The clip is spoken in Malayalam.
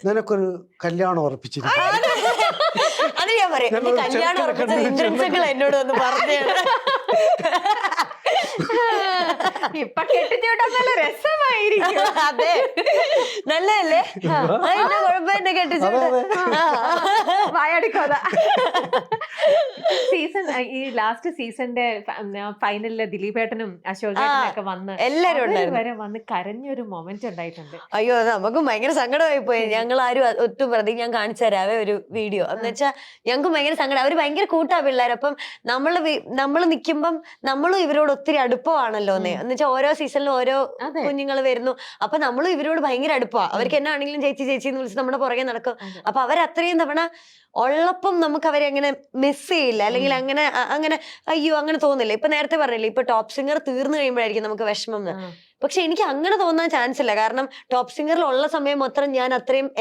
നിനക്കൊരു കല്യാണം ഉറപ്പിച്ചിരിക്കുന്നു. അത് ഞാൻ പറയാം, എന്റെ കല്യാണം ഉറപ്പിച്ച ഇന്ദ്രൻസുകൾ എന്നോട് ഒന്ന് പറഞ്ഞു. ഇപ്പൊ കെട്ടിച്ചോട്ടാ നല്ല രസമായിരിക്കും. അതെ, നല്ലതല്ലേ? അതിന്റെ കുഴപ്പം എന്നെ കെട്ടിച്ചോട്ട് വായാടിക്കോത. സീസൺ ഈ ലാസ്റ്റ് സീസണിന്റെ ഫൈനലില് ദിലീപേട്ടനും അശോകേട്ടനും ഒക്കെ വന്ന് എല്ലാരും വരെ വന്ന് കരഞ്ഞൊരു മൊമെന്റ് ഉണ്ടായിട്ടുണ്ട്. അയ്യോ, നമുക്ക് ഭയങ്കര സങ്കടമായി പോയി. ഞങ്ങൾ ആരും ഒട്ടും പ്രതി ഞാൻ കാണിച്ചു തരാവേ ഒരു വീഡിയോ. എന്ന് വെച്ചാൽ ഞങ്ങൾക്ക് ഭയങ്കര സങ്കടം. അവര് ഭയങ്കര കൂട്ടാ പിള്ളേർ. അപ്പം നമ്മള് നിക്കുമ്പം നമ്മളും ഇവരോട് ഒത്തിരി അടുപ്പമാണല്ലോ. എന്ന് വെച്ചാൽ ഓരോ സീസണിലും ഓരോ കുഞ്ഞുങ്ങൾ വരുന്നു. അപ്പൊ നമ്മളും ഇവരോട് ഭയങ്കര അടുപ്പമാണ്. അവർക്ക് എന്നാണെങ്കിലും ചേച്ചി ചേച്ചി എന്ന് വിളിച്ച് നമ്മുടെ പുറകെ നടക്കും. അപ്പൊ അവരത്രയും തവണ ഉള്ളപ്പം നമുക്ക് അവരെ അങ്ങനെ മിസ് ചെയ്യില്ല, അല്ലെങ്കിൽ അങ്ങനെ അയ്യോ അങ്ങനെ തോന്നില്ല. ഇപ്പൊ നേരത്തെ പറഞ്ഞില്ലേ, ഇപ്പൊ ടോപ്പ് സിംഗർ തീർന്നു കഴിയുമ്പോഴായിരിക്കും നമുക്ക് വിഷമം. പക്ഷെ എനിക്ക് അങ്ങനെ തോന്നാൻ ചാൻസ് ഇല്ല. കാരണം ടോപ്പ് സിംഗറിൽ ഉള്ള സമയം മാത്രം ഞാൻ അത്രയും